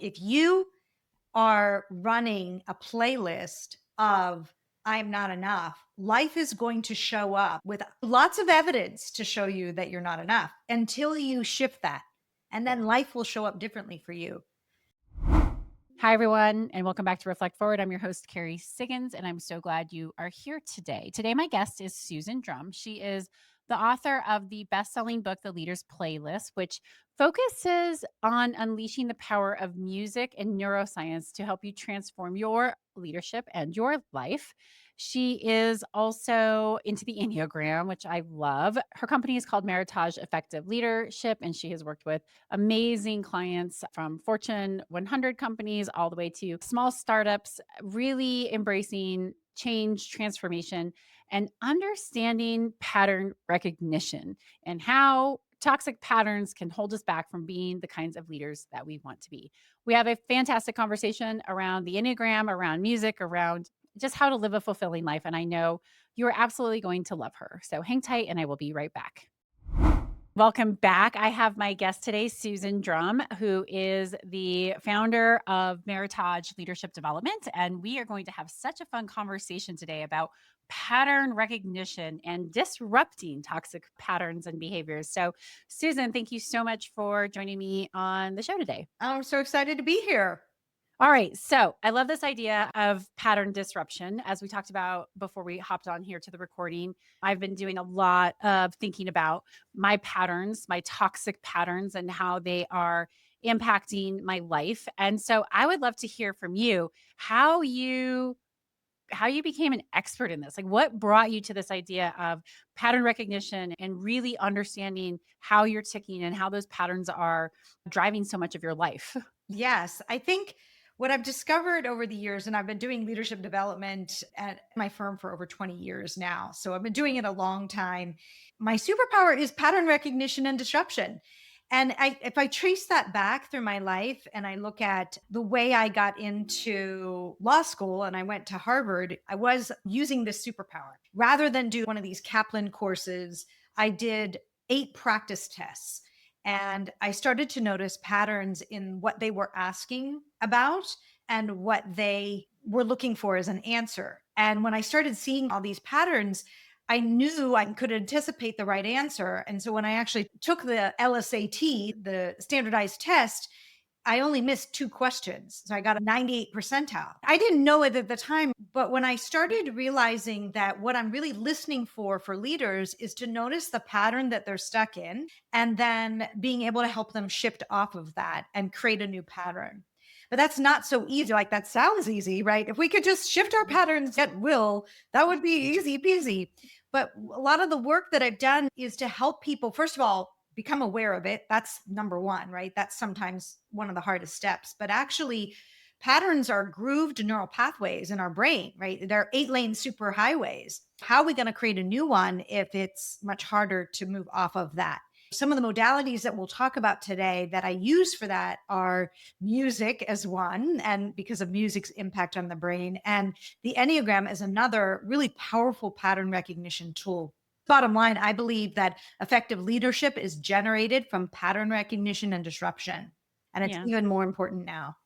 If you are running a playlist of I'm not enough, life is going to show up with lots of evidence to show you that you're not enough until you shift that. And then life will show up differently for you. Hi, everyone, and welcome back to Reflect Forward. I'm your host, Kerry Siggins, and I'm so glad you are here today. Today, my guest is Susan Drumm. She is the author of the best selling book, The Leader's Playlist, which focuses on unleashing the power of music and neuroscience to help you transform your leadership and your life. She is also into the Enneagram, which I love. Her company is called Meritage Effective Leadership, and she has worked with amazing clients from Fortune 100 companies all the way to small startups, really embracing change, transformation, and understanding pattern recognition and how toxic patterns can hold us back from being the kinds of leaders that we want to be. We have a fantastic conversation around the Enneagram, around music, around just how to live a fulfilling life. And I know you're absolutely going to love her. So hang tight, and I will be right back. Welcome back. I have my guest today, Susan Drumm, who is the founder of Meritage Leadership Development. And we are going to have such a fun conversation today about pattern recognition and disrupting toxic patterns and behaviors. So, Susan, thank you so much for joining me on the show today. I'm so excited to be here. All right. So I love this idea of pattern disruption. As we talked about before we hopped on here to the recording, I've been doing a lot of thinking about my patterns, my toxic patterns, and how they are impacting my life. And so I would love to hear from you how you became an expert in this. Like, what brought you to this idea of pattern recognition and really understanding how you're ticking and how those patterns are driving so much of your life? Yes, I think what I've discovered over the years, and I've been doing leadership development at my firm for over 20 years now. So I've been doing it a long time. My superpower is pattern recognition and disruption. And if I trace that back through my life and I look at the way I got into law school and I went to Harvard, I was using this superpower. Rather than do one of these Kaplan courses, I did 8 practice tests and I started to notice patterns in what they were asking about and what they were looking for as an answer. And when I started seeing all these patterns, I knew I could anticipate the right answer. And so when I actually took the LSAT, the standardized test, I only missed 2 questions. So I got a 98 percentile. I didn't know it at the time, but when I started realizing that what I'm really listening for leaders is to notice the pattern that they're stuck in and then being able to help them shift off of that and create a new pattern. But that's not so easy. Like that sounds easy, right? If we could just shift our patterns at will, that would be easy peasy. But a lot of the work that I've done is to help people, first of all, become aware of it. That's number one, right? That's sometimes one of the hardest steps. But actually, patterns are grooved neural pathways in our brain, right? They're 8 lane superhighways. How are we going to create a new one if it's much harder to move off of that? Some of the modalities that we'll talk about today that I use for that are music as one, and because of music's impact on the brain, and the Enneagram as another really powerful pattern recognition tool. Bottom line, I believe that effective leadership is generated from pattern recognition and disruption. And it's Yeah. even more important now.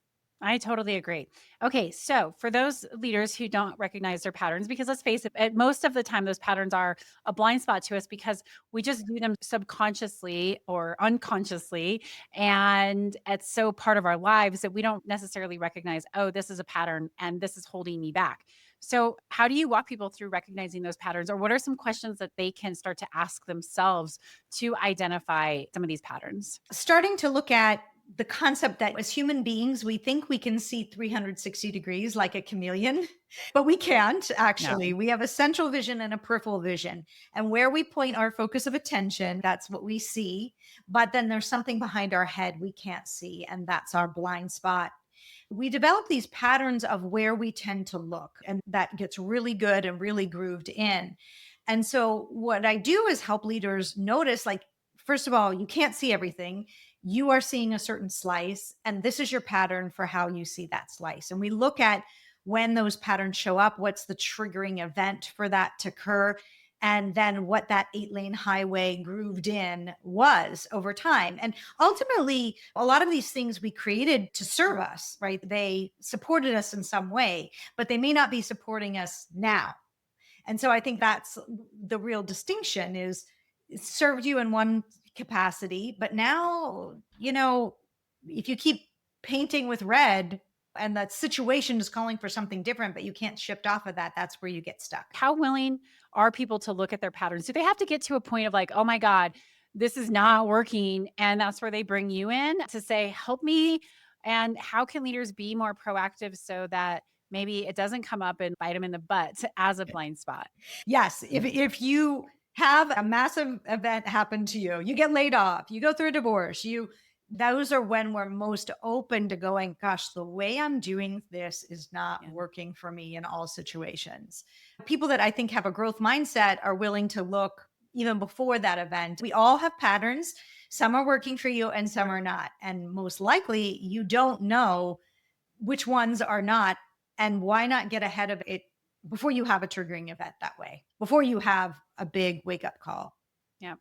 I totally agree. Okay, so for those leaders who don't recognize their patterns, because let's face it, at most of the time, those patterns are a blind spot to us because we just do them subconsciously or unconsciously. And it's so part of our lives that we don't necessarily recognize, oh, this is a pattern and this is holding me back. So, how do you walk people through recognizing those patterns, or what are some questions that they can start to ask themselves to identify some of these patterns? Starting to look at the concept that as human beings, we think we can see 360 degrees like a chameleon, but we can't No. actually. We have a central vision and a peripheral vision. And where we point our focus of attention, that's what we see. But then there's something behind our head we can't see, and that's our blind spot. We develop these patterns of where we tend to look, and that gets really good and really grooved in. And so, what I do is help leaders notice like, first of all, you can't see everything. You are seeing a certain slice, and this is your pattern for how you see that slice. And we look at when those patterns show up, what's the triggering event for that to occur. and then what that 8-lane highway grooved in was over time. And ultimately, a lot of these things we created to serve us, right? They supported us in some way, but they may not be supporting us now. And so I think that's the real distinction is it served you in one capacity, but now, if you keep painting with red and that situation is calling for something different, but you can't shift off of that, that's where you get stuck. How willing are people to look at their patterns? Do they have to get to a point of like, oh my God, this is not working? And that's where they bring you in to say, help me. And how can leaders be more proactive so that maybe it doesn't come up and bite them in the butt as a blind spot? Yes, if you have a massive event happen to you, you get laid off, you go through a divorce, you those are when we're most open to going, gosh, the way I'm doing this is not Yeah. working for me in all situations. People that I think have a growth mindset are willing to look even before that event. We all have patterns. Some are working for you and some are not. And most likely you don't know which ones are not, and why not get ahead of it before you have a triggering event that way, before you have a big wake up call. Yeah.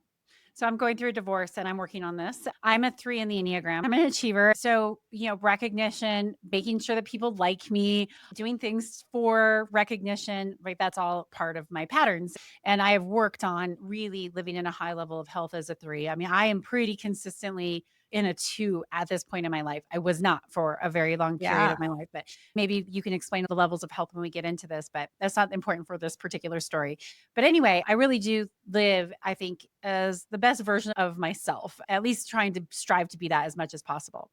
So I'm going through a divorce and I'm working on this. I'm a 3 in the Enneagram. I'm an achiever. So, recognition, making sure that people like me, doing things for recognition, right? That's all part of my patterns. And I have worked on really living in a high level of health as a 3. I mean, I am pretty consistently in a 2 at this point in my life. I was not for a very long period Yeah. of my life, but maybe you can explain the levels of health when we get into this, but that's not important for this particular story. But anyway, I really do live, I think, as the best version of myself, at least trying to strive to be that as much as possible.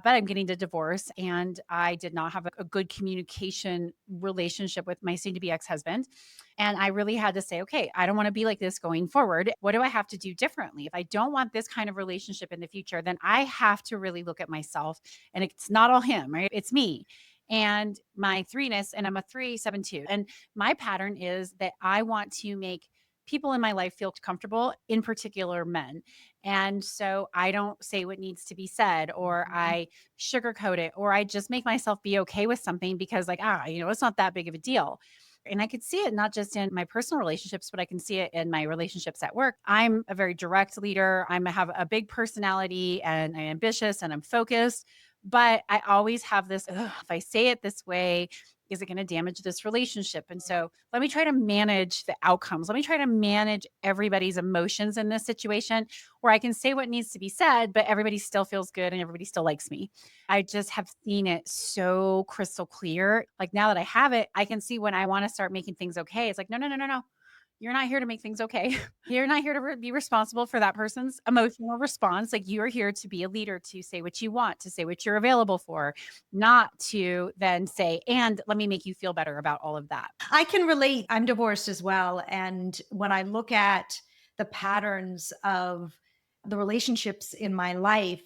But I'm getting a divorce and I did not have a good communication relationship with my soon to be ex husband. And I really had to say, okay, I don't want to be like this going forward. What do I have to do differently? If I don't want this kind of relationship in the future, then I have to really look at myself. And it's not all him, right? It's me and my threeness. And I'm a 372. And my pattern is that I want to make people in my life feel comfortable, in particular men. And so I don't say what needs to be said, or Mhm. I sugarcoat it, or I just make myself be okay with something because, like, it's not that big of a deal. And I could see it not just in my personal relationships, but I can see it in my relationships at work. I'm a very direct leader. Have a big personality and I'm ambitious and I'm focused. But I always have this, "Ugh, if I say it this way, is it going to damage this relationship?" And so let me try to manage the outcomes. Let me try to manage everybody's emotions in this situation where I can say what needs to be said, but everybody still feels good and everybody still likes me. I just have seen it so crystal clear. Like now that I have it, I can see when I want to start making things okay. It's like, no, no, no, no, no. You're not here to make things okay. You're not here to be responsible for that person's emotional response. Like you are here to be a leader, to say what you want, to say what you're available for, not to then say, and let me make you feel better about all of that. I can relate. I'm divorced as well. And when I look at the patterns of the relationships in my life,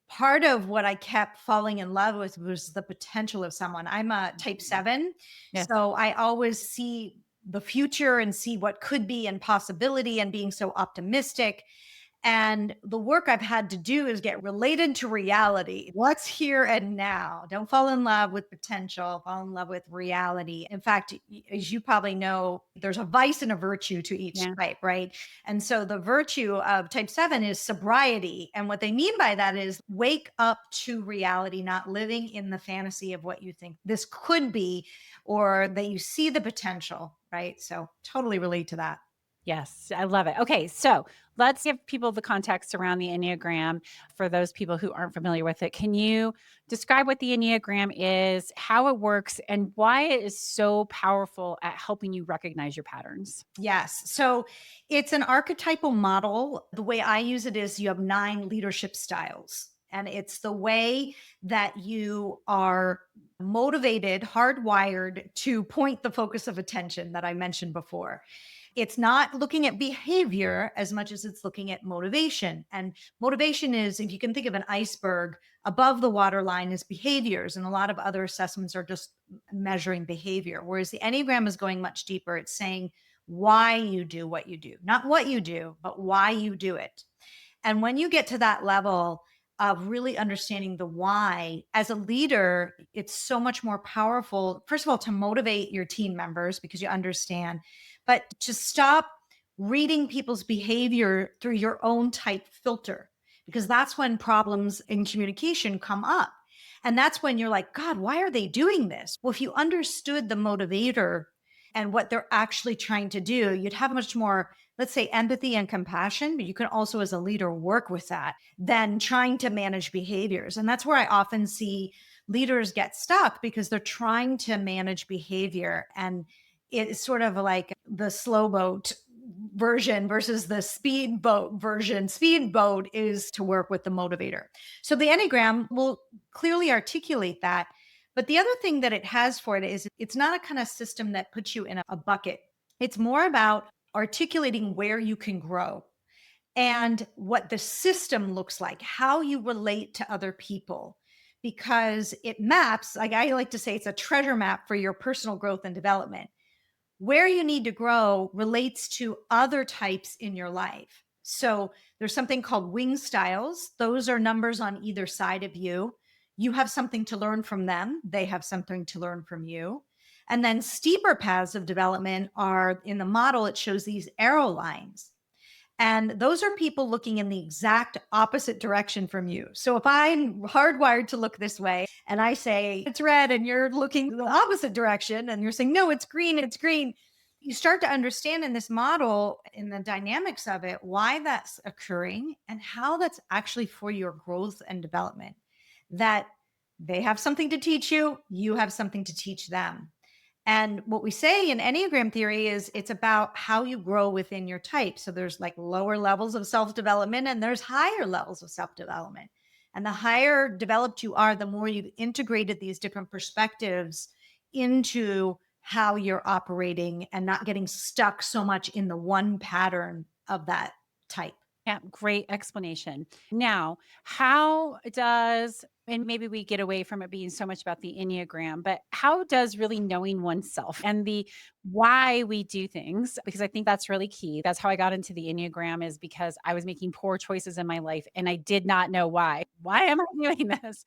part of what I kept falling in love with was the potential of someone. I'm a type 7, Yes. so I always see the future and see what could be and possibility and being so optimistic. And the work I've had to do is get related to reality. What's here and now? Don't fall in love with potential, fall in love with reality. In fact, as you probably know, there's a vice and a virtue to each Yeah. type, right? And so the virtue of type 7 is sobriety. And what they mean by that is wake up to reality, not living in the fantasy of what you think this could be or that you see the potential, right? So totally relate to that. Yes, I love it. Okay, so let's give people the context around the Enneagram for those people who aren't familiar with it. Can you describe what the Enneagram is, how it works, and why it is so powerful at helping you recognize your patterns? Yes. So it's an archetypal model. The way I use it is you have 9 leadership styles, and it's the way that you are motivated, hardwired to point the focus of attention that I mentioned before. It's not looking at behavior as much as it's looking at motivation. And motivation is, if you can think of an iceberg, above the waterline is behaviors. And a lot of other assessments are just measuring behavior. Whereas the Enneagram is going much deeper. It's saying why you do what you do, not what you do, but why you do it. And when you get to that level of really understanding the why, as a leader, it's so much more powerful, first of all, to motivate your team members because you understand, but to stop. reading people's behavior through your own type filter, because that's when problems in communication come up. And that's when you're like, God, why are they doing this? Well, if you understood the motivator and what they're actually trying to do, you'd have much more, let's say, empathy and compassion, but you can also, as a leader, work with that than trying to manage behaviors. And that's where I often see leaders get stuck because they're trying to manage behavior. And it's sort of like the slow boat version versus the speedboat version. Speedboat is to work with the motivator. So the Enneagram will clearly articulate that. But the other thing that it has for it is it's not a kind of system that puts you in a bucket. It's more about articulating where you can grow and what the system looks like, how you relate to other people, because it maps, like I like to say, it's a treasure map for your personal growth and development. Where you need to grow relates to other types in your life. So there's something called wing styles. Those are numbers on either side of you. You have something to learn from them, they have something to learn from you. And then steeper paths of development are in the model, it shows these arrow lines. And those are people looking in the exact opposite direction from you. So if I'm hardwired to look this way and I say it's red and you're looking the opposite direction and you're saying, no, it's green. You start to understand in this model, in the dynamics of it, why that's occurring and how that's actually for your growth and development. That they have something to teach you, you have something to teach them. And what we say in Enneagram theory is it's about how you grow within your type. So there's like lower levels of self development and there's higher levels of self development. And the higher developed you are, the more you've integrated these different perspectives into how you're operating and not getting stuck so much in the one pattern of that type. Yeah, great explanation. Now, how does, and maybe we get away from it being so much about the Enneagram, but how does really knowing oneself and the why we do things, because I think that's really key. That's how I got into the Enneagram, is because I was making poor choices in my life and I did not know why. Why am I doing this?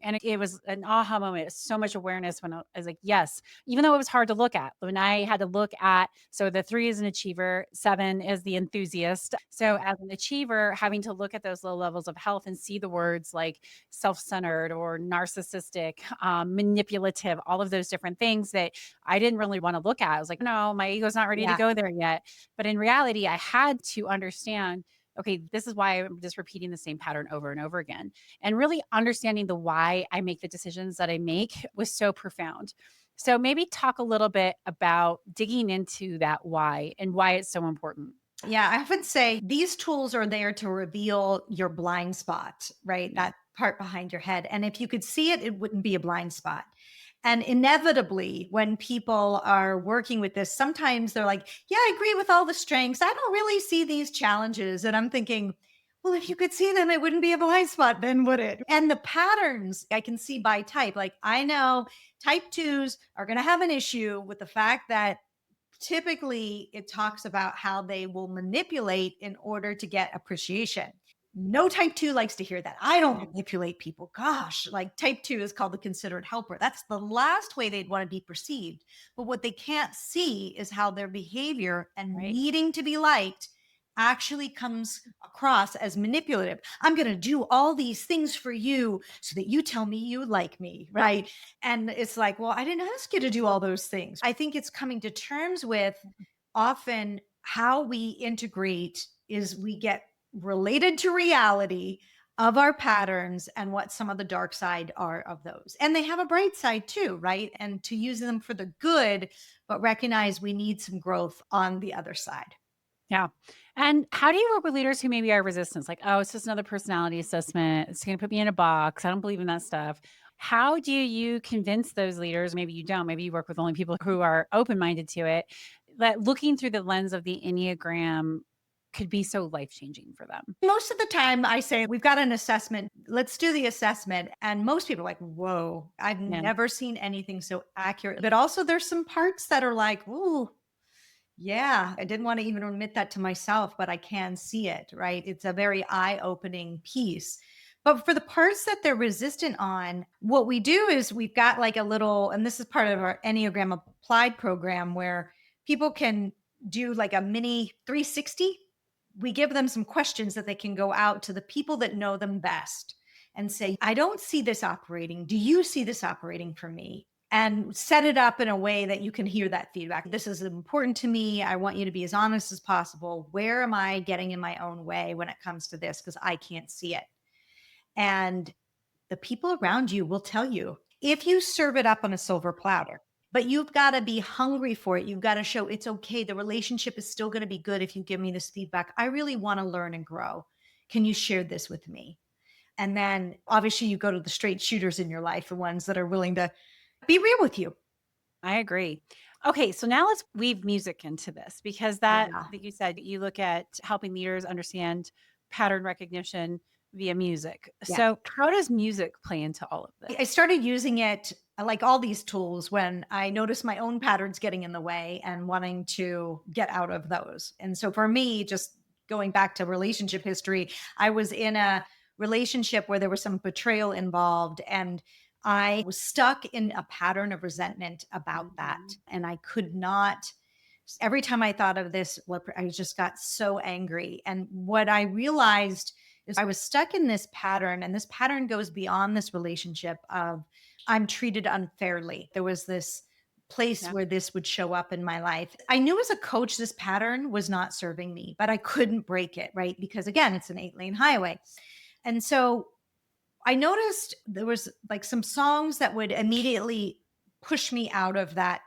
And it was an aha moment. So much awareness when I was like, yes, even though it was hard to look at, when I had to look at, so the 3 is an achiever, 7 is the enthusiast. So as an achiever, having to look at those low levels of health and see the words like self-centered or narcissistic, manipulative, all of those different things that I didn't really want to look at. I was like, no, my ego's not ready to Yeah. go there yet. But in reality, I had to understand, okay, this is why I'm just repeating the same pattern over and over again. And really understanding the why I make the decisions that I make was so profound. So maybe talk a little bit about digging into that why and why it's so important. Yeah, I often say these tools are there to reveal your blind spot, right? Yeah. That part behind your head. And if you could see it, it wouldn't be a blind spot. And inevitably, when people are working with this, sometimes they're like, yeah, I agree with all the strengths. I don't really see these challenges. And I'm thinking, well, if you could see them, it wouldn't be a blind spot, then would it? And the patterns I can see by type. Like I know type twos are going to have an issue with the fact that typically it talks about how they will manipulate in order to get appreciation. No type 2 likes to hear that. I don't manipulate people. Gosh, like type 2 is called the considerate helper. That's the last way they'd want to be perceived. But what they can't see is how their behavior and Right. needing to be liked actually comes across as manipulative. I'm going to do all these things for you so that you tell me you like me, right? And it's like, well, I didn't ask you to do all those things. I think it's coming to terms with often how we integrate is we get related to reality of our patterns and what some of the dark side are of those. And they have a bright side too, right? And to use them for the good, but recognize we need some growth on the other side. Yeah. And how do you work with leaders who maybe are resistant? Like, oh, it's just another personality assessment. It's going to put me in a box. I don't believe in that stuff. How do you convince those leaders? Maybe you don't. Maybe you work with only people who are open minded to it, that looking through the lens of the Enneagram could be so life changing for them. Most of the time, I say, we've got an assessment. Let's do the assessment. And most people are like, whoa, I've Yeah. never seen anything so accurate. But also, there's some parts that are like, ooh, yeah, I didn't want to even admit that to myself, but I can see it, right? It's a very eye opening piece. But for the parts that they're resistant on, what we do is we've got like a little, and this is part of our Enneagram Applied program where people can do like a mini 360. We give them some questions that they can go out to the people that know them best and say, I don't see this operating. Do you see this operating for me? And set it up in a way that you can hear that feedback. This is important to me. I want you to be as honest as possible. Where am I getting in my own way when it comes to this? Because I can't see it. And the people around you will tell you if you serve it up on a silver platter. But you've got to be hungry for it. You've got to show it's okay. The relationship is still going to be good if you give me this feedback. I really want to learn and grow. Can you share this with me? And then obviously you go to the straight shooters in your life, the ones that are willing to be real with you. I agree. Okay, so now let's weave music into this because that, Yeah. like you said, you look at helping leaders understand pattern recognition via music. Yeah. So, how does music play into all of this? I started using it like all these tools when I noticed my own patterns getting in the way and wanting to get out of those. And so for me, just going back to relationship history, I was in a relationship where there was some betrayal involved and I was stuck in a pattern of resentment about that. Mhm. And I could not, every time I thought of this, I just got so angry. And what I realized is I was stuck in this pattern, and this pattern goes beyond this relationship of I'm treated unfairly. There was this place Yeah. where this would show up in my life. I knew as a coach this pattern was not serving me, but I couldn't break it, right? Because again, it's an 8-lane highway. And so I noticed there was like some songs that would immediately push me out of that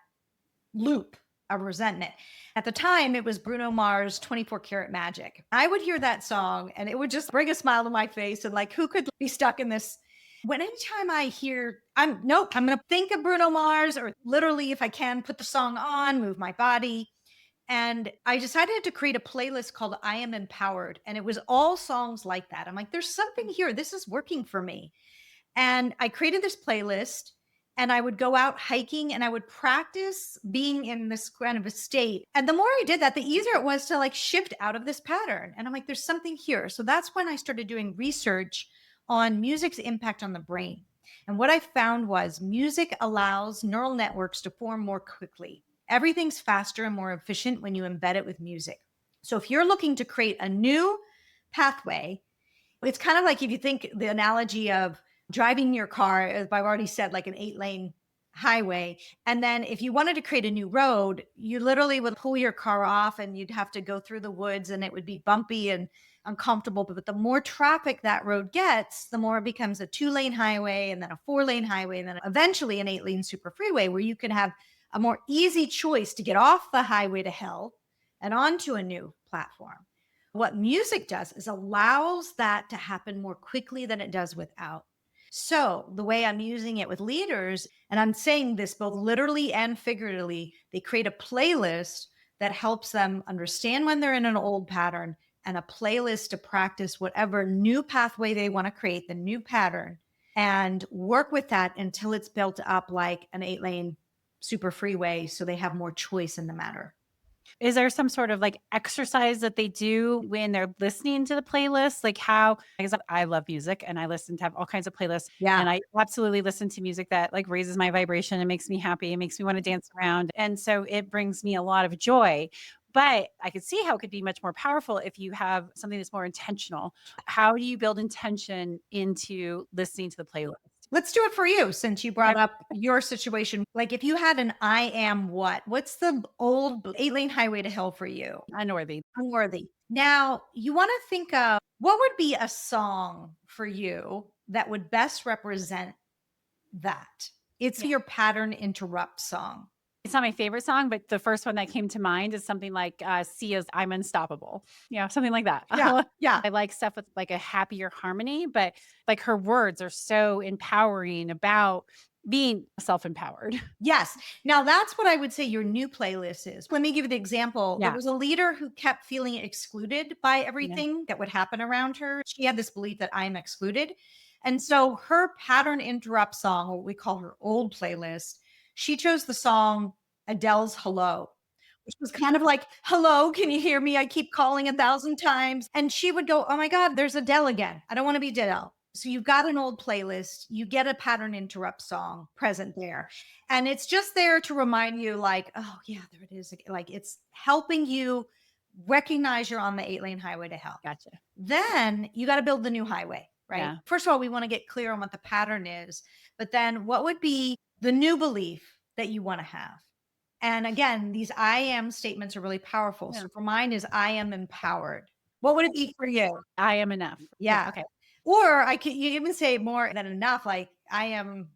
loop of resentment. At the time, it was Bruno Mars' 24 Karat Magic. I would hear that song and it would just bring a smile to my face. And like, who could be stuck in this? When anytime I hear, nope, I'm going to think of Bruno Mars, or literally, if I can, put the song on, move my body. And I decided to create a playlist called I Am Empowered. And it was all songs like that. I'm like, there's something here. This is working for me. And I created this playlist and I would go out hiking and I would practice being in this kind of a state. And the more I did that, the easier it was to like shift out of this pattern. And I'm like, there's something here. So that's when I started doing research on music's impact on the brain. And what I found was music allows neural networks to form more quickly. Everything's faster and more efficient when you embed it with music. So if you're looking to create a new pathway, it's kind of like if you think the analogy of driving your car, as I've already said, like an 8-lane highway. And then if you wanted to create a new road, you literally would pull your car off and you'd have to go through the woods and it would be bumpy and uncomfortable. But the more traffic that road gets, the more it becomes a 2-lane highway and then a 4-lane highway and then eventually an 8-lane super freeway where you can have a more easy choice to get off the highway to hell and onto a new platform. What music does is allows that to happen more quickly than it does without. So, the way I'm using it with leaders, and I'm saying this both literally and figuratively, they create a playlist that helps them understand when they're in an old pattern and a playlist to practice whatever new pathway they want to create, the new pattern, and work with that until it's built up like an 8-lane super freeway so they have more choice in the matter. Is there some sort of like exercise that they do when they're listening to the playlist? Like how, because I love music and I listen to have all kinds of playlists Yeah. and I absolutely listen to music that like raises my vibration and makes me happy and makes me want to dance around. And so it brings me a lot of joy. But I could see how it could be much more powerful if you have something that's more intentional. How do you build intention into listening to the playlist? Let's do it for you since you brought up your situation. Like if you had an I am what? What's the old 8-lane highway to hell for you? Unworthy. Unworthy. Now, you want to think of what would be a song for you that would best represent that? It's your pattern interrupt song. It's not my favorite song, but the first one that came to mind is something like, Sia's "I'm Unstoppable." Something like that. Yeah. Yeah. I like stuff with, like, a happier harmony, but, like, her words are so empowering about being self-empowered. Yes. Now that's what I would say your new playlist is. Let me give you the example. There Yeah, was a leader who kept feeling excluded by yeah. everything that would happen around her. She had this belief that I'm excluded. And so her pattern interrupt song, what we call her old playlist, she chose the song Adele's Hello, which was kind of like, hello, can you hear me? I keep calling 1,000 times. And she would go, oh my God, there's Adele again. I don't want to be Adele. So you've got an old playlist, you get a pattern interrupt song present there. And it's just there to remind you, like, oh, yeah, there it is. Like it's helping you recognize you're on the 8 lane highway to hell. Gotcha. Then you got to build the new highway, right? Yeah. First of all, we want to get clear on what the pattern is, but then what would be the new belief that you want to have? And again, these I am statements are really powerful. Yeah. So for mine is I am empowered. What would it be for you? I am enough. Yeah. Yeah. Okay. Or I could you even say more than enough, like I am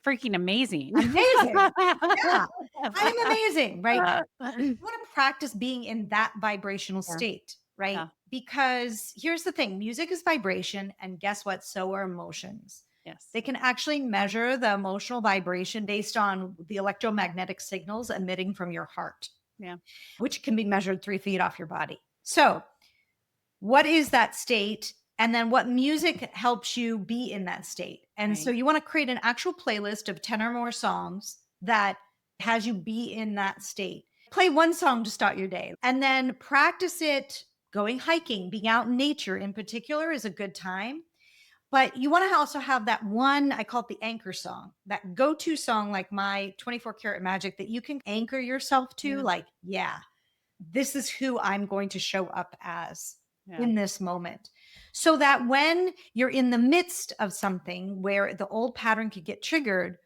Freaking amazing. amazing. Yeah. I am amazing, right? You want to practice being in that vibrational Yeah. state, right? Yeah. Because here's the thing, music is vibration, and guess what? So are emotions. Yes. They can actually measure the emotional vibration based on the electromagnetic signals emitting from your heart, Yeah. which can be measured 3 feet off your body. So, what is that state? And then what music helps you be in that state? And so Right. you want to create an actual playlist of 10 or more songs that has you be in that state. Play one song to start your day and then practice it going hiking, being out in nature in particular is a good time. But you want to also have that one, I call it the anchor song, that go to song like my 24 Karat Magic that you can anchor yourself to, Yeah. like, yeah, this is who I'm going to show up as Yeah. in this moment. So that when you're in the midst of something where the old pattern could get triggered,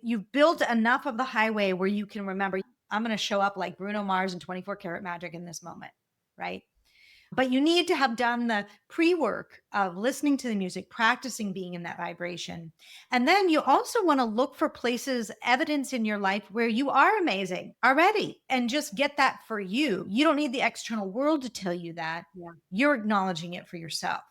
you've built enough of the highway where you can remember, I'm going to show up like Bruno Mars and 24 Karat Magic in this moment. Right. But you need to have done the pre work of listening to the music, practicing being in that vibration. And then you also want to look for places, evidence in your life where you are amazing already, and just get that for you. You don't need the external world to tell you that. Yeah. You're acknowledging it for yourself.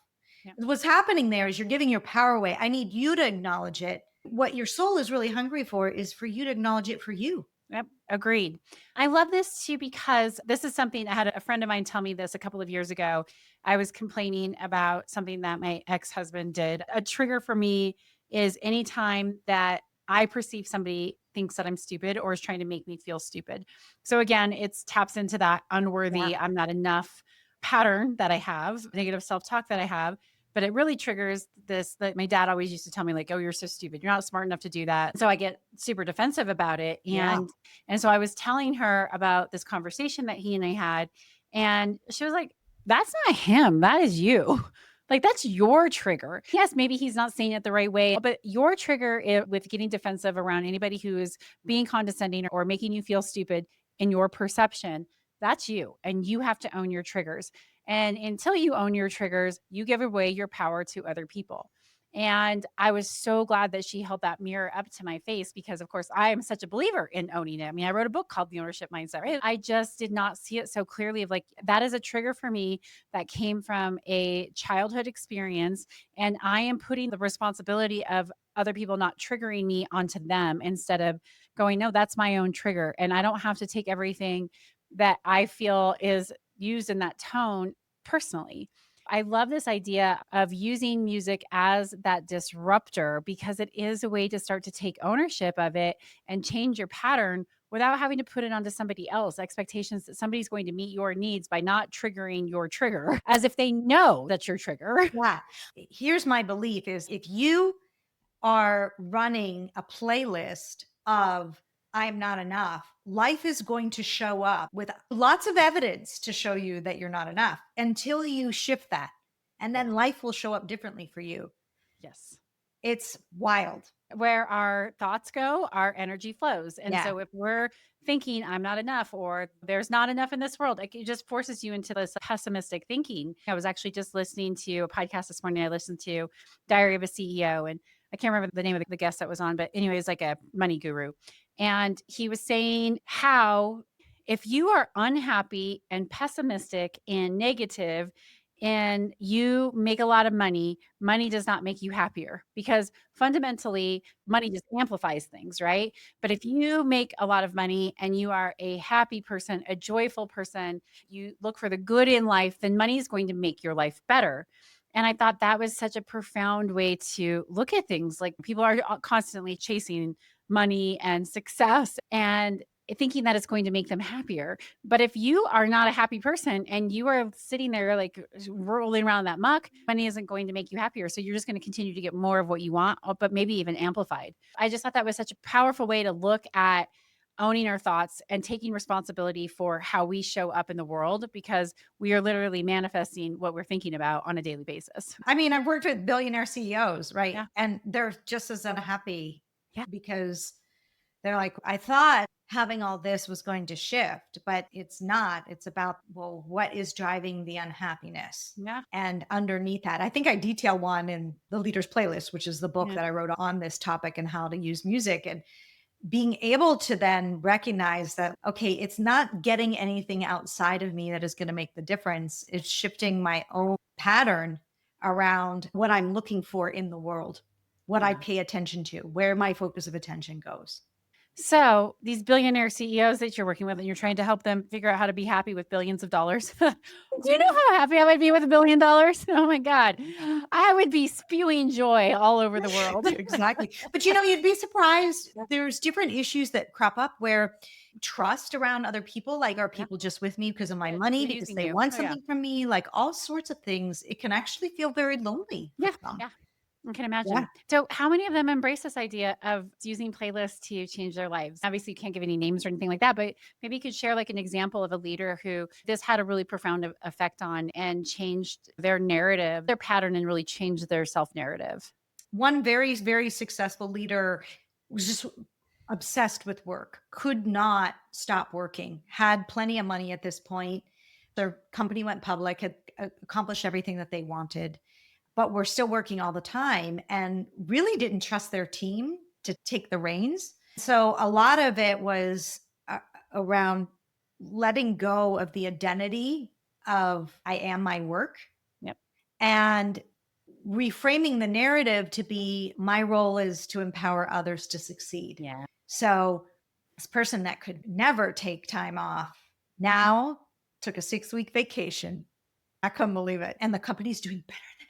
Yeah. What's happening there is you're giving your power away. I need you to acknowledge it. What your soul is really hungry for is for you to acknowledge it for you. Yep, agreed. I love this too because this is something I had a friend of mine tell me this a couple of years ago. I was complaining about something that my ex-husband did. A trigger for me is anytime that I perceive somebody thinks that I'm stupid or is trying to make me feel stupid. So again, it's taps into that Yeah. unworthy, I'm not enough pattern that I have, negative self-talk that I have. But it really triggers this that my dad always used to tell me, like, oh, you're so stupid. You're not smart enough to do that. So I get super defensive about it. Yeah. And so I was telling her about this conversation that he and I had, and she was like, "That's not him. That is you." Like, that's your trigger. Yes, maybe he's not saying it the right way, but your trigger with getting defensive around anybody who is being condescending or making you feel stupid in your perception, that's you. And you have to own your triggers. And until you own your triggers, you give away your power to other people. And I was so glad that she held that mirror up to my face because, of course, I am such a believer in owning it. I mean, I wrote a book called The Ownership Mindset, right? I just did not see it so clearly of like, that is a trigger for me that came from a childhood experience. And I am putting the responsibility of other people not triggering me onto them instead of going, no, that's my own trigger. And I don't have to take everything that I feel is used in that tone personally. I love this idea of using music as that disruptor because it is a way to start to take ownership of it and change your pattern without having to put it onto somebody else. Expectations that somebody's going to meet your needs by not triggering your trigger as if they know that's your trigger. Yeah. Here's my belief is if you are running a playlist of I'm not enough, life is going to show up with lots of evidence to show you that you're not enough until you shift that. And Yeah. then life will show up differently for you. Yes. It's wild. Where our thoughts go, our energy flows. And Yeah. so if we're thinking I'm not enough or there's not enough in this world, like it just forces you into this pessimistic thinking. I was actually just listening to a podcast this morning. I listened to Diary of a CEO and I can't remember the name of the guest that was on, but anyway, it's like a money guru. And he was saying how if you are unhappy and pessimistic and negative and you make a lot of money, money does not make you happier because fundamentally money just amplifies things, right? But if you make a lot of money and you are a happy person, a joyful person, you look for the good in life, then money is going to make your life better. And I thought that was such a profound way to look at things. Like people are constantly chasing money and success. And thinking that it's going to make them happier. But if you are not a happy person and you are sitting there like rolling around that muck, money isn't going to make you happier. So you're just going to continue to get more of what you want, but maybe even amplified. I just thought that was such a powerful way to look at owning our thoughts and taking responsibility for how we show up in the world, because we are literally manifesting what we're thinking about on a daily basis. I mean, I've worked with billionaire CEOs, right? Yeah. And they're just as unhappy Yeah. because they're like, I thought having all this was going to shift, but it's not. It's about, well, what is driving the unhappiness? Yeah. And underneath that, I think I detail one in the Leader's Playlist, which is the book Yeah. that I wrote on this topic and how to use music. And being able to then recognize that, okay, it's not getting anything outside of me that is going to make the difference. It's shifting my own pattern around what I'm looking for in the world, what I Yeah. pay attention to, where my focus of attention goes. So these billionaire CEOs that you're working with and you're trying to help them figure out how to be happy with billions of dollars. Do you know how happy I would be with $1 billion? Oh my God. I would be spewing joy all over the world. Exactly. But you'd be surprised. There's different issues that crop up where trust around other people, like, are Yeah. people just with me because of my Yeah, money, they're because using they you. want Oh, yeah. something from me, like all sorts of things. It can actually feel very lonely for Yeah. some. Yeah. I can Yeah. imagine. So, how many of them embrace this idea of using playlists to change their lives? Obviously, you can't give any names or anything like that, but maybe you could share like an example of a leader who this had a really profound effect on and changed their narrative, their pattern, and really changed their self narrative. One very, very successful leader was just obsessed with work, could not stop working, had plenty of money at this point. Their company went public, had accomplished everything that they wanted, but were still working all the time and really didn't trust their team to take the reins. So a lot of it was around letting go of the identity of I am my work Yep. and reframing the narrative to be my role is to empower others to succeed. Yeah. So this person that could never take time off now took a 6-week vacation. I couldn't believe it. And the company's doing better than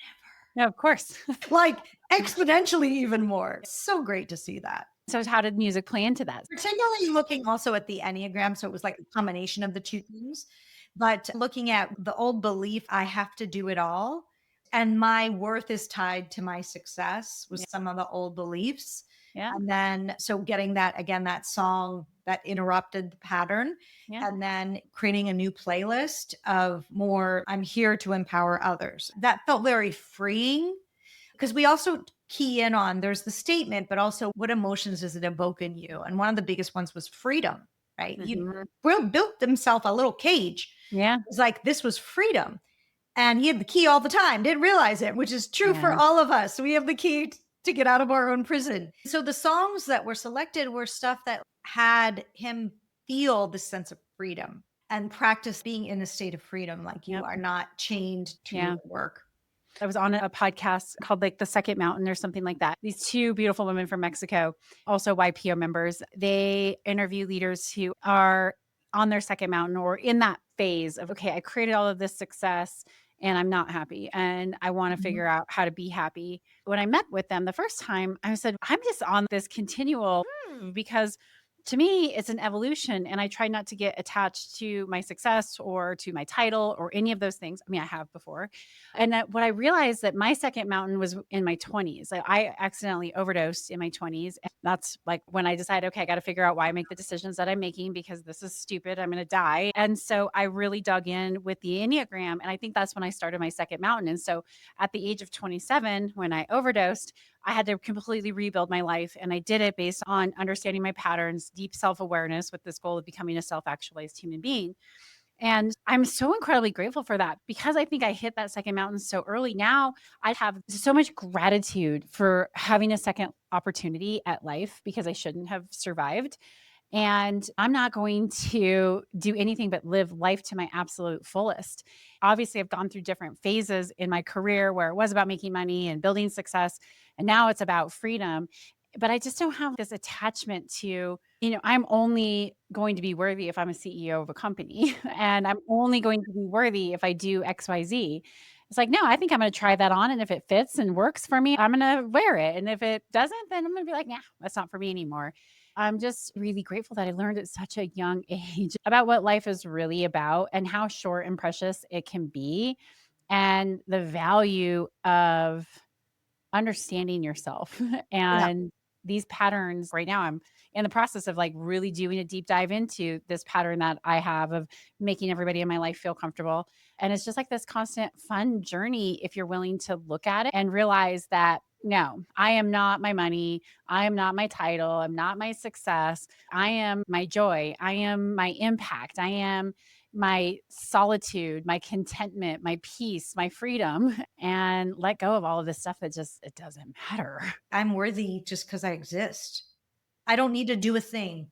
Yeah, of course. ever. Like exponentially even more. It's so great to see that. So, how did music play into that? Particularly looking also at the Enneagram. So it was like a combination of the two things. But looking at the old belief, I have to do it all. And my worth is tied to my success was Yeah. some of the old beliefs. Yeah. And then, so getting that again, that song that interrupted the pattern, Yeah. and then creating a new playlist of more, I'm here to empower others. That felt very freeing because we also key in on there's the statement, but also what emotions does it evoke in you? And one of the biggest ones was freedom, right? Mhm. Built himself a little cage. Yeah. It's like this was freedom. And he had the key all the time, didn't realize it, which is true for Yeah. all of us. We have the key to get out of our own prison. So the songs that were selected were stuff that had him feel the sense of freedom and practice being in a state of freedom, like you Yep. are not chained to Yeah. your work. I was on a podcast called like The Second Mountain or something like that. These two beautiful women from Mexico, also YPO members, they interview leaders who are on their second mountain or in that phase of, okay, I created all of this success and I'm not happy and I want to Mhm. figure out how to be happy. When I met with them the first time, I said, I'm just on this continual because to me, it's an evolution. And I try not to get attached to my success or to my title or any of those things. I mean, I have before. And what I realized that my second mountain was in my 20s. I accidentally overdosed in my 20s. And that's like when I decided, okay, I got to figure out why I make the decisions that I'm making because this is stupid. I'm going to die. And so I really dug in with the Enneagram. And I think that's when I started my second mountain. And so at the age of 27, when I overdosed, I had to completely rebuild my life. And I did it based on understanding my patterns, deep self awareness with this goal of becoming a self actualized human being. And I'm so incredibly grateful for that because I think I hit that second mountain so early. Now I have so much gratitude for having a second opportunity at life because I shouldn't have survived. And I'm not going to do anything but live life to my absolute fullest. Obviously, I've gone through different phases in my career where it was about making money and building success. And now it's about freedom. But I just don't have this attachment to, I'm only going to be worthy if I'm a CEO of a company and I'm only going to be worthy if I do XYZ. It's like, no, I think I'm going to try that on. And if it fits and works for me, I'm going to wear it. And if it doesn't, then I'm going to be like, nah, that's not for me anymore. I'm just really grateful that I learned at such a young age about what life is really about and how short and precious it can be, and the value of understanding yourself. Yeah. And these patterns right now, I'm in the process of like really doing a deep dive into this pattern that I have of making everybody in my life feel comfortable. And it's just like this constant fun journey if you're willing to look at it and realize that no, I am not my money. I am not my title. I'm not my success. I am my joy. I am my impact. I am my solitude, my contentment, my peace, my freedom, and let go of all of this stuff that just it doesn't matter. I'm worthy just because I exist. I don't need to do a thing.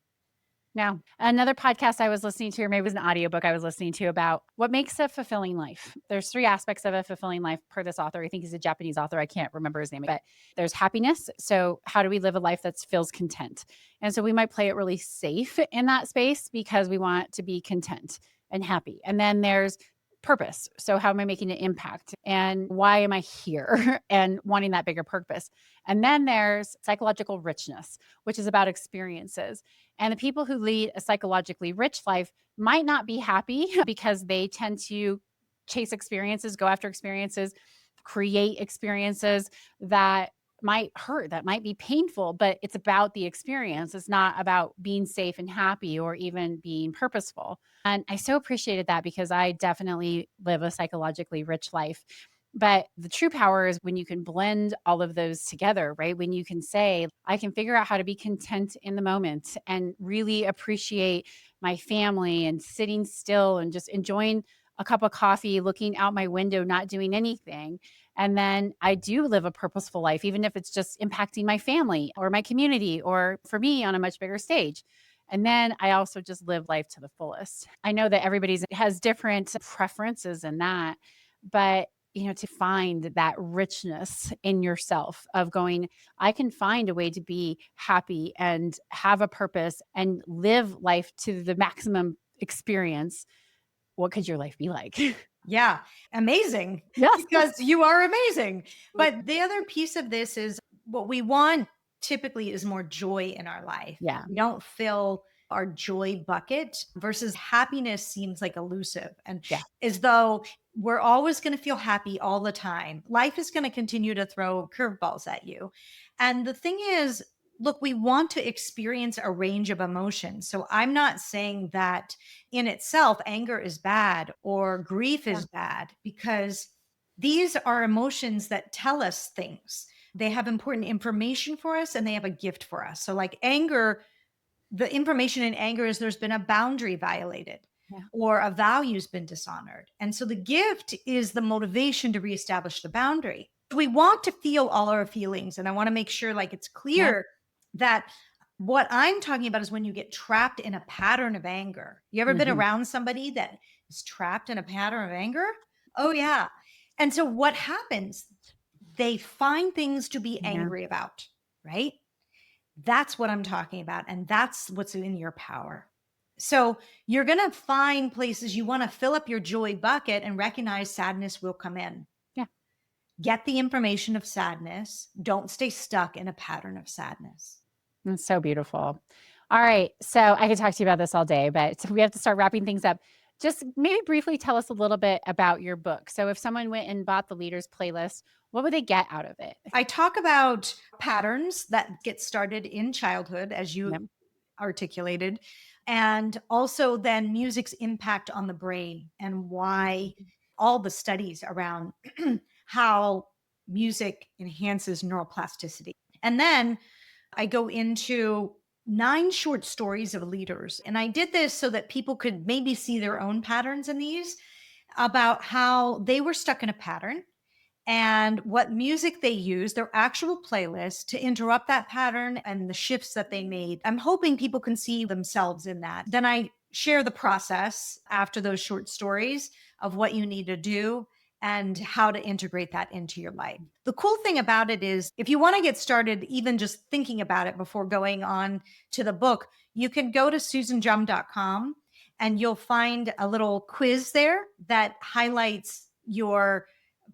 Now, another podcast I was listening to, or maybe it was an audiobook I was listening to about what makes a fulfilling life. There's three aspects of a fulfilling life per this author. I think he's a Japanese author. I can't remember his name, but there's happiness. So, how do we live a life that feels content? And so, we might play it really safe in that space because we want to be content and happy. And then there's purpose. So, how am I making an impact? And why am I here? And wanting that bigger purpose. And then there's psychological richness, which is about experiences. And the people who lead a psychologically rich life might not be happy because they tend to chase experiences, go after experiences, create experiences that might hurt, that might be painful, but it's about the experience. It's not about being safe and happy or even being purposeful. And I so appreciated that because I definitely live a psychologically rich life. But the true power is when you can blend all of those together, right? When you can say, I can figure out how to be content in the moment and really appreciate my family and sitting still and just enjoying a cup of coffee, looking out my window, not doing anything. And then I do live a purposeful life, even if it's just impacting my family or my community or for me on a much bigger stage. And then I also just live life to the fullest. I know that everybody's has different preferences in that, but to find that richness in yourself of going, I can find a way to be happy and have a purpose and live life to the maximum experience. What could your life be like? Yeah, amazing, Yes. because you are amazing. But the other piece of this is what we want typically is more joy in our life. Yeah. We don't fill our joy bucket versus happiness seems like elusive and Yeah. as though we're always going to feel happy all the time. Life is going to continue to throw curveballs at you. And the thing is, look, we want to experience a range of emotions. So I'm not saying that in itself, anger is bad or grief Yeah. is bad because these are emotions that tell us things. They have important information for us and they have a gift for us. So, like anger, the information in anger is there's been a boundary violated Yeah. or a value's been dishonored. And so the gift is the motivation to reestablish the boundary. We want to feel all our feelings. And I want to make sure, like, it's Yeah. clear that what I'm talking about is when you get trapped in a pattern of anger. You ever been Mhm. around somebody that is trapped in a pattern of anger? Oh, yeah. And so what happens? They find things to be Yeah. angry about, right? That's what I'm talking about. And that's what's in your power. So you're going to find places you want to fill up your joy bucket and recognize sadness will come in. Yeah. Get the information of sadness. Don't stay stuck in a pattern of sadness. That's so beautiful. All right. So I could talk to you about this all day, but we have to start wrapping things up. Just maybe briefly tell us a little bit about your book. So if someone went and bought the Leaders Playlist, what would they get out of it? I talk about patterns that get started in childhood, as Yep. you articulated, and also then music's impact on the brain and why all the studies around how music enhances neuroplasticity. And then I go into 9 short stories of leaders. And I did this so that people could maybe see their own patterns in these about how they were stuck in a pattern and what music they use, their actual playlist to interrupt that pattern and the shifts that they made. I'm hoping people can see themselves in that. Then I share the process after those short stories of what you need to do and how to integrate that into your life. The cool thing about it is if you want to get started, even just thinking about it before going on to the book, you can go to susandrum.com and you'll find a little quiz there that highlights your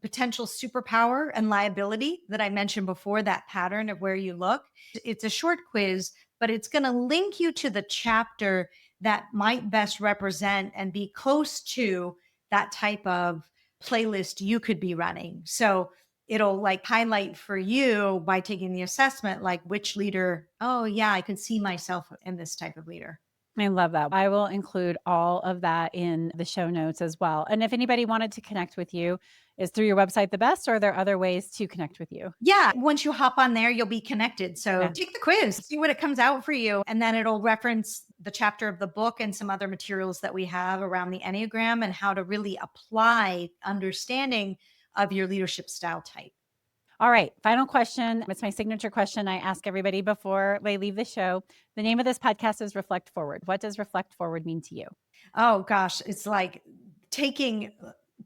potential superpower and liability that I mentioned before, that pattern of where you look. It's a short quiz, but it's going to link you to the chapter that might best represent and be close to that type of playlist you could be running. So it'll like highlight for you by taking the assessment, like which leader, oh, yeah, I could see myself in this type of leader. I love that. I will include all of that in the show notes as well. And if anybody wanted to connect with you, is through your website the best, or are there other ways to connect with you? Yeah, once you hop on there, you'll be connected. So Yeah. take the quiz, see what it comes out for you. And then it'll reference the chapter of the book and some other materials that we have around the Enneagram and how to really apply understanding of your leadership style type. All right. Final question. It's my signature question I ask everybody before they leave the show. The name of this podcast is Reflect Forward. What does Reflect Forward mean to you? Oh gosh, it's like taking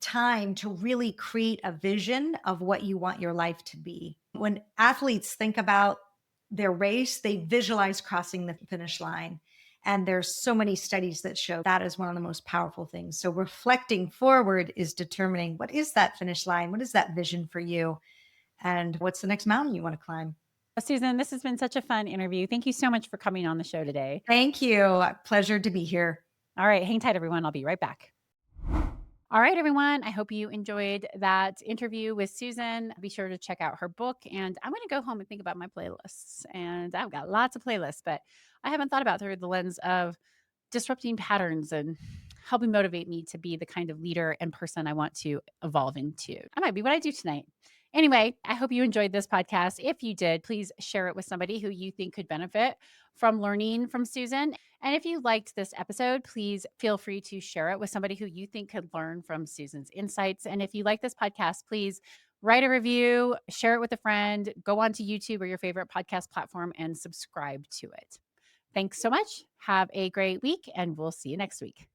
time to really create a vision of what you want your life to be. When athletes think about their race, they visualize crossing the finish line. And there's so many studies that show that is one of the most powerful things. So reflecting forward is determining what is that finish line? What is that vision for you? And what's the next mountain you want to climb? Susan, this has been such a fun interview. Thank you so much for coming on the show today. Thank you. Pleasure to be here. All right. Hang tight, everyone. I'll be right back. All right, everyone. I hope you enjoyed that interview with Susan. Be sure to check out her book. And I'm going to go home and think about my playlists. And I've got lots of playlists, but I haven't thought about through the lens of disrupting patterns and helping motivate me to be the kind of leader and person I want to evolve into. That might be what I do tonight. Anyway, I hope you enjoyed this podcast. If you did, please share it with somebody who you think could benefit from learning from Susan. And if you liked this episode, please feel free to share it with somebody who you think could learn from Susan's insights. And if you like this podcast, please write a review, share it with a friend, go onto YouTube or your favorite podcast platform and subscribe to it. Thanks so much. Have a great week, and we'll see you next week.